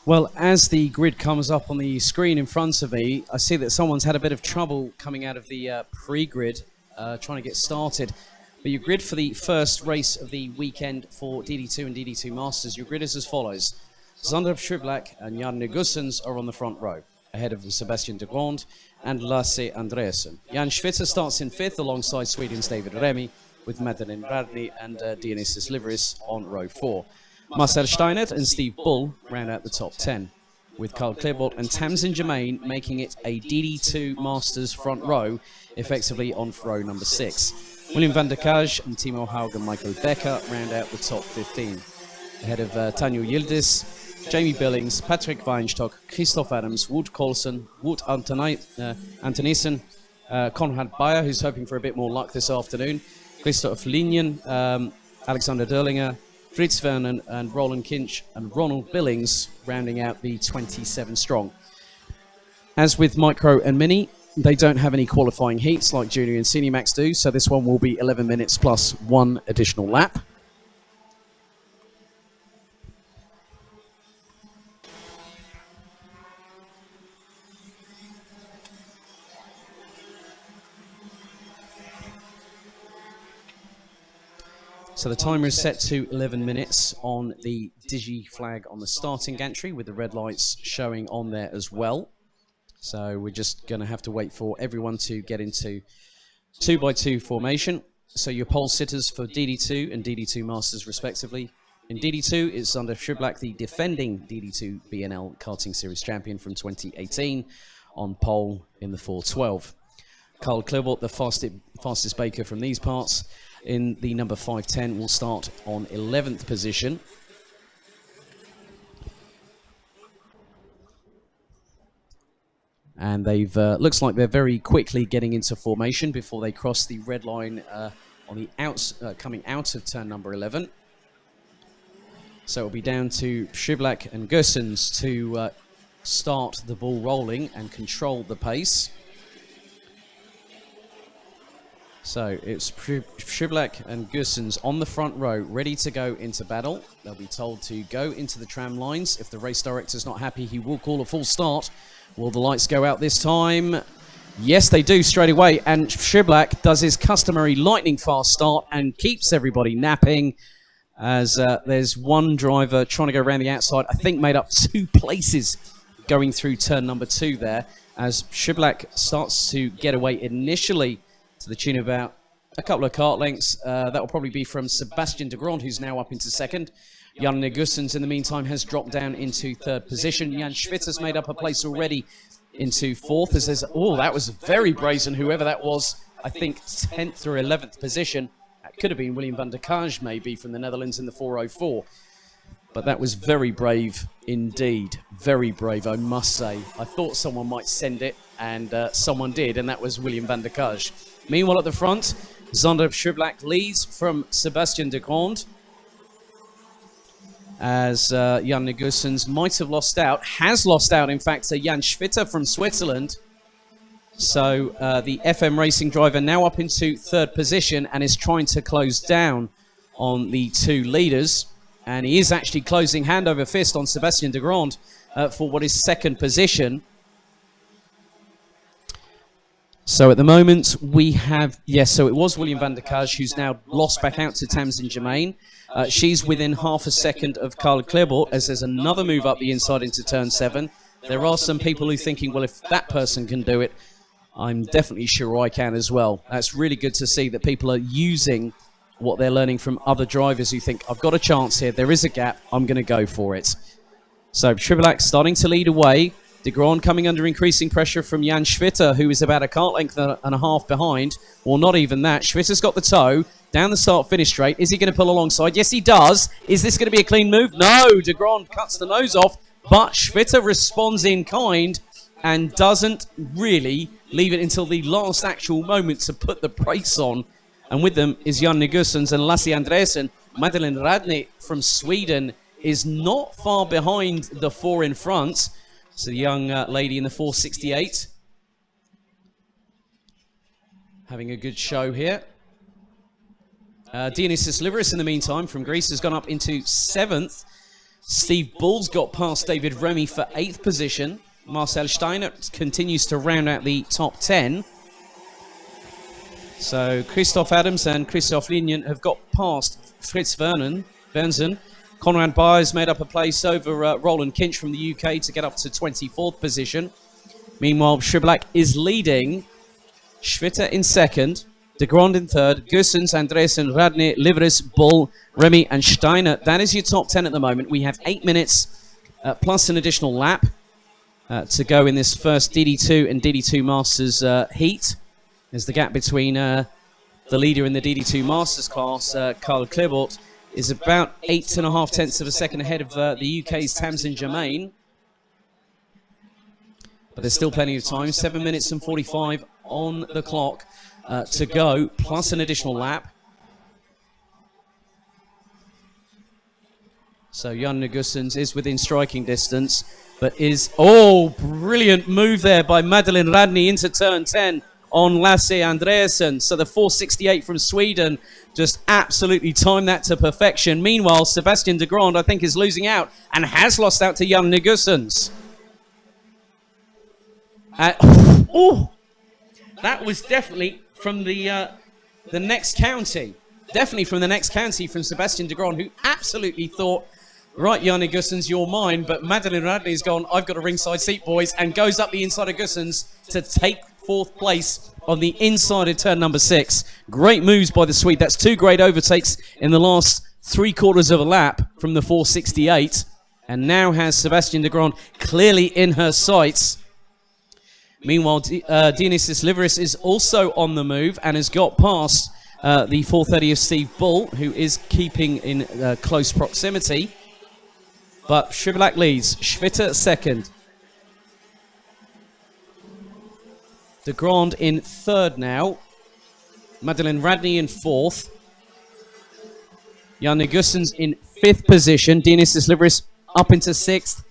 Well, as the grid comes up on the screen in front of me, I see that someone's had a bit of trouble coming out of the pre-grid, trying to get started. But your grid for the first race of the weekend for DD2 and DD2 Masters, your grid is as follows. Zander Schiblak and Jan Negusens are on the front row, ahead of Sebastian de Grond and Lasse Andreasen. Jan Schwitter starts in fifth alongside Sweden's David Remy, with Madeleine Radney and Dionysius Liveris on row 4. Marcel Steinert and Steve Bull round out the top 10, with Carl Klerbot and Tamsin Germain making it a DD2 Masters front row, effectively on row number 6. William van der Kaj and Timo Haug and Michael Becker round out the top 15, ahead of Tanjo Yildiz, Jamie Billings, Patrick Weinstock, Christoph Adams, Wout Coulson, Wout Antonissen, Konrad Bayer, who's hoping for a bit more luck this afternoon, Christoph Linien, Alexander Derlinger, Fritz Vernon and Roland Kinch and Ronald Billings rounding out the 27 strong. As with Micro and Mini, they don't have any qualifying heats like Junior and Senior Max do, so this one will be 11 minutes plus 1 additional lap. So the timer is set to 11 minutes on the Digi flag on the starting gantry, with the red lights showing on there as well. So we're just going to have to wait for everyone to get into 2x2 formation. So your pole sitters for DD2 and DD2 Masters respectively. In DD2, it's Zander Schiblak, the defending DD2 BNL Karting Series champion from 2018, on pole in the 412. Carl Klerbot, the fastest baker from these parts, in the number 510, will start on 11th position. And they've looks like they're very quickly getting into formation before they cross the red line on the coming out of turn number 11. So it'll be down to Schiblak and Gussens to start the ball rolling and control the pace. So it's Schiblak and Gussens on the front row, ready to go into battle. They'll be told to go into the tram lines. If the race director's not happy, he will call a full start. Will the lights go out this time? Yes, they do straight away. And Schiblak does his customary lightning fast start and keeps everybody napping, as there's one driver trying to go around the outside. I think made up 2 places going through turn number 2 there, as Schiblak starts to get away initially to the tune of about a couple of kart lengths. That will probably be from Sebastian de Grond, who's now up into 2nd. Jan Negusens, in the meantime, has dropped down into 3rd position. Jan Schwitter's made up a place already into 4th. As there's, oh, that was very brazen, whoever that was. I think 10th or 11th position. That could have been William van der Kaj, maybe, from the Netherlands in the 404. But that was very brave indeed. Very brave, I must say. I thought someone might send it, and someone did, and that was William van der Kaj. Meanwhile, at the front, Zander Schiblak leads from Sebastian de Grond, as Jan Negusens might have lost out, has lost out, in fact, to Jan Schwitter from Switzerland. So the FM Racing driver now up into 3rd position and is trying to close down on the 2 leaders. And he is actually closing hand over fist on Sebastian de Grond for what is 2nd position. So at the moment we have, yes, so it was William van der Kaj, who's now lost back out to Tamsin Germain. She's within half a second of Carl Klerbot, as there's another move up the inside into turn 7. There are some people who are thinking, well, if that person can do it, I'm definitely sure I can as well. That's really good to see that people are using what they're learning from other drivers who think, I've got a chance here, there is a gap, I'm going to go for it. So Schiblak starting to lead away. De Grond coming under increasing pressure from Jan Schwitter, who is about a kart length and a half behind. Well, not even that. Schwitter's got the toe. Down the start-finish straight. Is he going to pull alongside? Yes, he does. Is this going to be a clean move? No. De Grond cuts the nose off, but Schwitter responds in kind and doesn't really leave it until the last actual moment to put the brakes on. And with them is Jan Negusens and Lasse Andreasen. Madeleine Radney from Sweden is not far behind the 4 in front. So the young lady in the 468 having a good show here. Dionysius Liveris, in the meantime, from Greece, has gone up into 7th. Steve Bull's got past David Remy for 8th position. Marcel Steiner continues to round out the top 10. So Christoph Adams and Christoph Linjen have got past Fritz Wernsen. Conrad Byers made up a place over Roland Kinch from the UK to get up to 24th position. Meanwhile, Schiblak is leading. Schwitter in 2nd. De Grand in 3rd. Gussens, Andresen, Radney, Livres, Bull, Remy and Steiner. That is your top 10 at the moment. We have 8 minutes plus an additional lap to go in this first DD2 and DD2 Masters heat. There's the gap between the leader in the DD2 Masters class, Karl Klebort, is about 8.5 tenths of a second ahead of the UK's Tamsin Germain. But there's still plenty of time. 7 minutes and 45 on the clock to go, plus an additional lap. So Jan Gussens is within striking distance, but is... Oh, brilliant move there by Madeleine Radney into turn 10 on Lasse Andreasen. So the 468 from Sweden just absolutely timed that to perfection. Meanwhile, Sebastian de Grand, I think, is losing out and has lost out to Jan Gussens. Oh, that was definitely from the next county. Definitely from the next county from Sebastian de Grand, who absolutely thought, right, Yanni Gussens, you're mine. But Madeleine Radney's gone, I've got a ringside seat, boys, and goes up the inside of Gussens to take 4th place on the inside of turn number 6. Great moves by the Swede. That's 2 great overtakes in the last 3/4 of a lap from the 468. And now has Sebastian de Grand clearly in her sights. Meanwhile, Dionysis Liveris is also on the move and has got past the 430 of Steve Bull, who is keeping in close proximity. But Schiblak leads. Schwitter 2nd. De Grand in 3rd now. Madeleine Radney in 4th. Janne Gussens in 5th position. Dionysis Liveris up into 6th.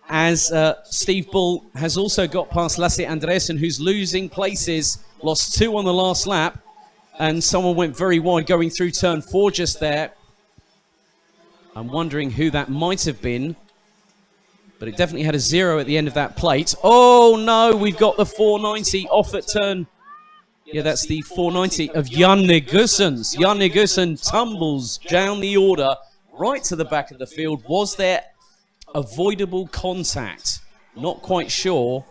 As Steve Bull has also got past Lasse Andresen, who's losing places. Lost 2 on the last lap. And someone went very wide going through turn 4 just there. I'm wondering who that might have been. But it definitely had a 0 at the end of that plate. Oh no, we've got the 490 off at turn. Yeah, that's the 490 of Janne Gussens. Janne Gussen tumbles down the order right to the back of the field. Was there avoidable contact? Not quite sure.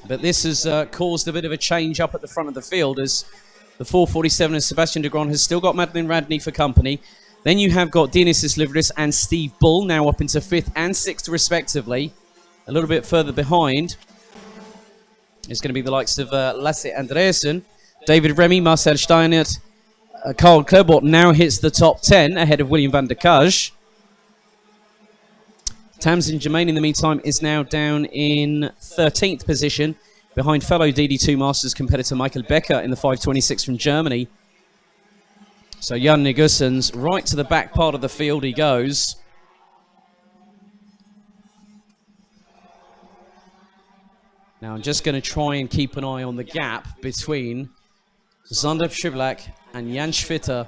But this has caused a bit of a change up at the front of the field, as the 447 of Sebastian de Grand has still got Madeleine Radney for company. Then you have got Dionysis Liveris and Steve Bull now up into 5th and 6th respectively. A little bit further behind is going to be the likes of Lasse Andresen, David Remy, Marcel Steinert. Karl Klebort now hits the top 10 ahead of William van der Kaj. Tamsin Germain, in the meantime, is now down in 13th position behind fellow DD2 Masters competitor Michael Becker in the 526 from Germany. So Jan Gussens right to the back part of the field he goes. Now I'm just going to try and keep an eye on the gap between Sander Schiblak and Jan Schwitter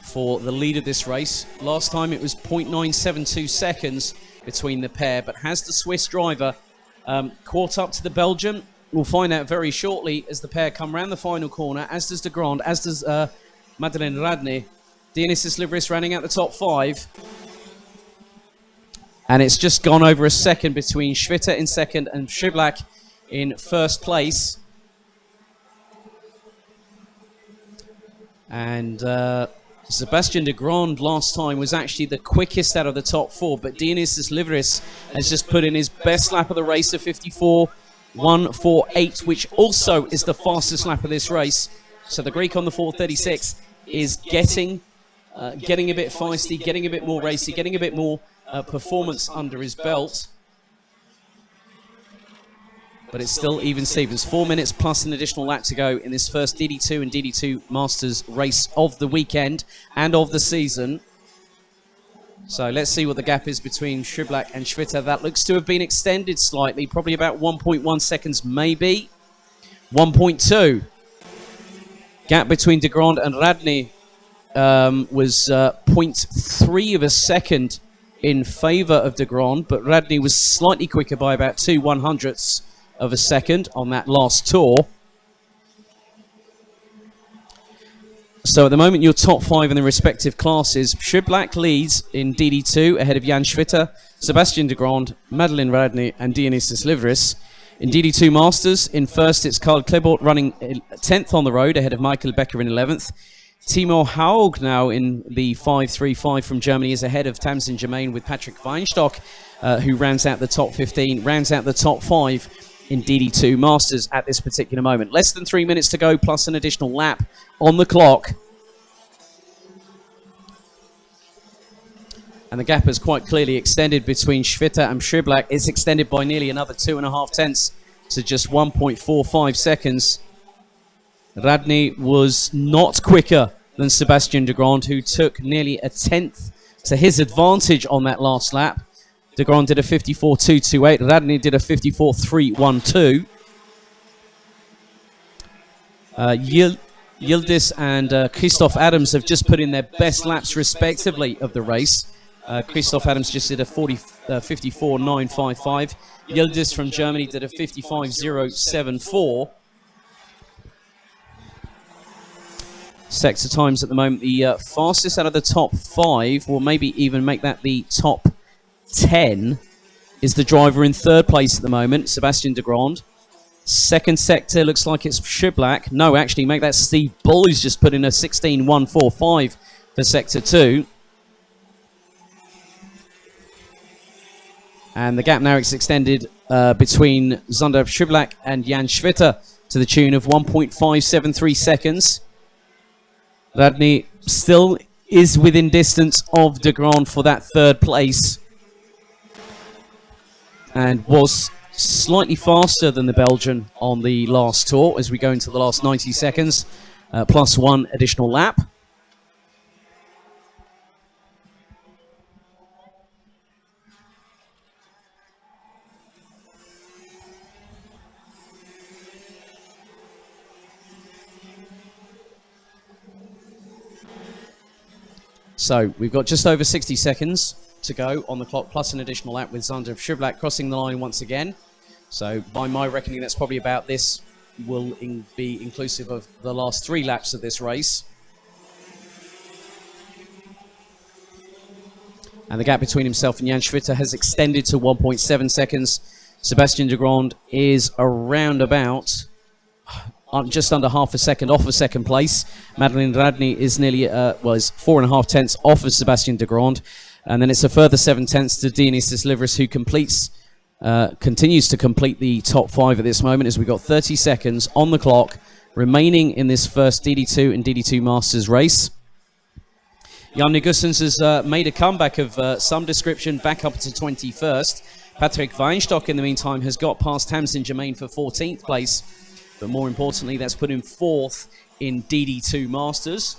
for the lead of this race. Last time it was 0.972 seconds between the pair, but has the Swiss driver caught up to the Belgian? We'll find out very shortly as the pair come round the final corner, as does de Grand, as does Madeleine Radney. Dionysis Liveris running out the top 5. And it's just gone over a second between Schwitter in 2nd and Schiblak in 1st place. And Sebastian de Grand last time was actually the quickest out of the top 4, but Dionysis Liveris has just put in his best lap of the race of 54.148, which also is the fastest lap of this race. So the Greek on the 436 is getting a bit feisty, getting a bit more racy, getting a bit more performance under his belt. But it's still even Stevens. 4 minutes plus an additional lap to go in this first DD2 and DD2 Masters race of the weekend and of the season. So let's see what the gap is between Schiblak and Schwitter. That looks to have been extended slightly, probably about 1.1 seconds, maybe 1.2. Gap between de Grand and Radney was 0.3 of a second in favour of de Grand, but Radny was slightly quicker by about 2/100ths of a second on that last tour. So at the moment, your top 5 in the respective classes. Schiblak leads in DD2 ahead of Jan Schwitter, Sebastian de Grand, Madeleine Radny and Dionysius Livris. In DD2 Masters, in first it's Karl Klebort running 10th on the road ahead of Michael Becker in 11th. Timo Haug now in the 5.35 from Germany is ahead of Tamsin Germain with Patrick Weinstock, who rounds out the top 15, rounds out the top 5 in DD2 Masters at this particular moment. Less than 3 minutes to go, plus an additional lap on the clock. And the gap has quite clearly extended between Schwitter and Schiblak. It's extended by nearly another 2.5 tenths to just 1.45 seconds. Radny was not quicker than Sebastian de Grand, who took nearly a tenth to his advantage on that last lap. De Grand did a 54.228. Radny did a 54.312. Yildiz and Christoph Adams have just put in their best laps respectively of the race. Christoph Adams just did a 54.955. Yildiz from Germany did a 55.074. Sector times at the moment, the fastest out of the top 5, or maybe even make that the top 10, is the driver in third place at the moment, Sebastian de Grand. Second sector looks like it's Schiblak. No, actually, make that Steve Bull, who's just put in a 16.145 for sector 2. And the gap now is extended between Zander Schiblak and Jan Schwitter to the tune of 1.573 seconds. Radny still is within distance of de Grand for that third place, and was slightly faster than the Belgian on the last tour as we go into the last 90 seconds, plus 1 additional lap. So we've got just over 60 seconds to go on the clock, plus an additional lap with Zander Schiblak crossing the line once again. So by my reckoning, that's probably about this will be inclusive of the last 3 laps of this race. And the gap between himself and Jan Schwitter has extended to 1.7 seconds. Sebastian de Grand is around about just under half a second off of second place. Madeleine Radny is nearly, was 4.5 tenths off of Sebastian de Grand. And then it's a further 7 tenths to Dionysius Livris, who continues to complete the top 5 at this moment, as we've got 30 seconds on the clock remaining in this first DD2 and DD2 Masters race. Jan Negusens has made a comeback of some description back up to 21st. Patrick Weinstock, in the meantime, has got past Tamsin Germain for 14th place. But more importantly, that's put him 4th in DD2 Masters.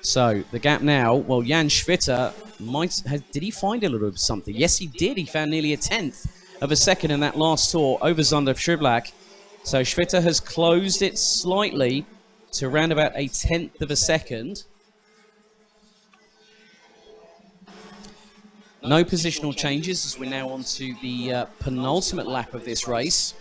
So the gap now, well, Jan Schwitter did he find a little bit of something? Yes, he did. He found nearly a tenth of a second in that last tour over Zander Schiblak. So Schwitter has closed it slightly to around about a tenth of a second. No positional changes as we're now on to the penultimate lap of this race.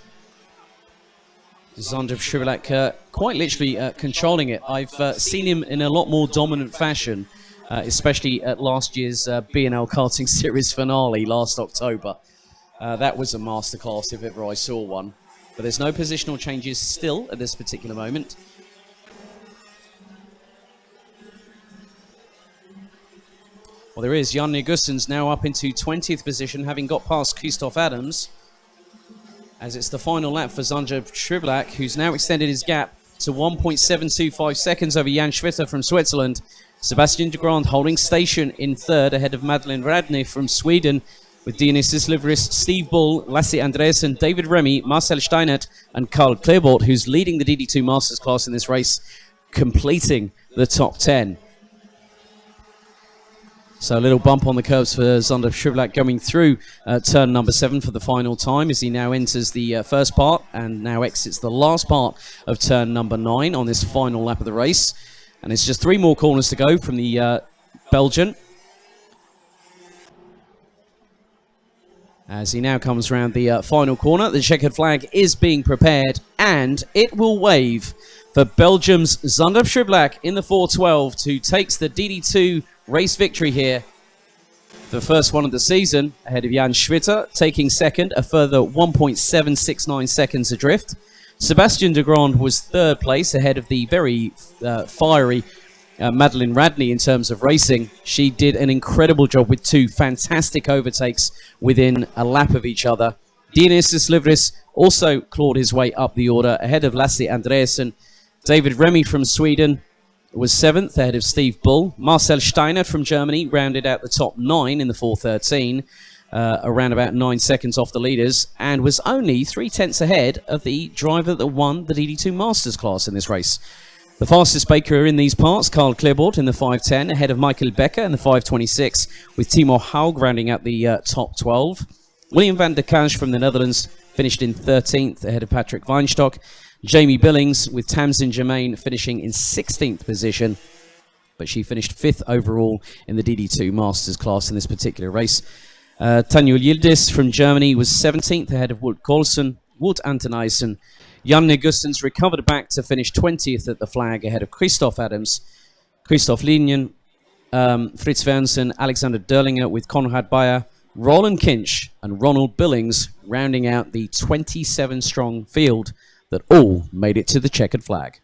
Zander Schiblak quite literally controlling it. I've seen him in a lot more dominant fashion, especially at last year's BNL Karting Series finale last October. That was a masterclass if ever I saw one. But there's no positional changes still at this particular moment. Well, there is. Jan Negusens now up into 20th position, having got past Christoph Adams, as it's the final lap for Zander Schiblak, who's now extended his gap to 1.725 seconds over Jan Schwitter from Switzerland. Sebastian de Grand holding station in third, ahead of Madeleine Radny from Sweden, with Dionysius Livris, Steve Bull, Lasse Andreasen, David Remy, Marcel Steinert, and Karl Klebort, who's leading the DD2 Masters class in this race, completing the top 10. So a little bump on the curbs for Zander Schublak going through turn number 7 for the final time as he now enters the first part and now exits the last part of turn number 9 on this final lap of the race. And it's just 3 more corners to go from the Belgian. As he now comes around the final corner, the checkered flag is being prepared and it will wave for Belgium's Zander Schublak in the 412 who takes the DD2 race victory here, the first one of the season, ahead of Jan Schwitter, taking second, a further 1.769 seconds adrift. Sebastian de Grand was third place, ahead of the very fiery Madeleine Radney in terms of racing. She did an incredible job with 2 fantastic overtakes within a lap of each other. Dionysius Livris also clawed his way up the order, ahead of Lasse Andreasen. David Remy from Sweden was 7th, ahead of Steve Bull. Marcel Steiner from Germany rounded out the top 9 in the 413, around about 9 seconds off the leaders, and was only 3 tenths ahead of the driver that won the DD2 Masters class in this race. The fastest baker in these parts, Karl Klerbord in the 510, ahead of Michael Becker in the 526, with Timo Haug rounding out the top 12. William van der Kaj from the Netherlands finished in 13th, ahead of Patrick Weinstock. Jamie Billings with Tamsin Germain finishing in 16th position, but she finished 5th overall in the DD2 Masters class in this particular race. Tanja Yildiz from Germany was 17th, ahead of Wout Colson, Wout Antonijssen. Jan Negustens recovered back to finish 20th at the flag, ahead of Christoph Adams, Christoph Linjen, Fritz Wernsen, Alexander Derlinger with Konrad Bayer, Roland Kinch and Ronald Billings rounding out the 27-strong field that all made it to the checkered flag.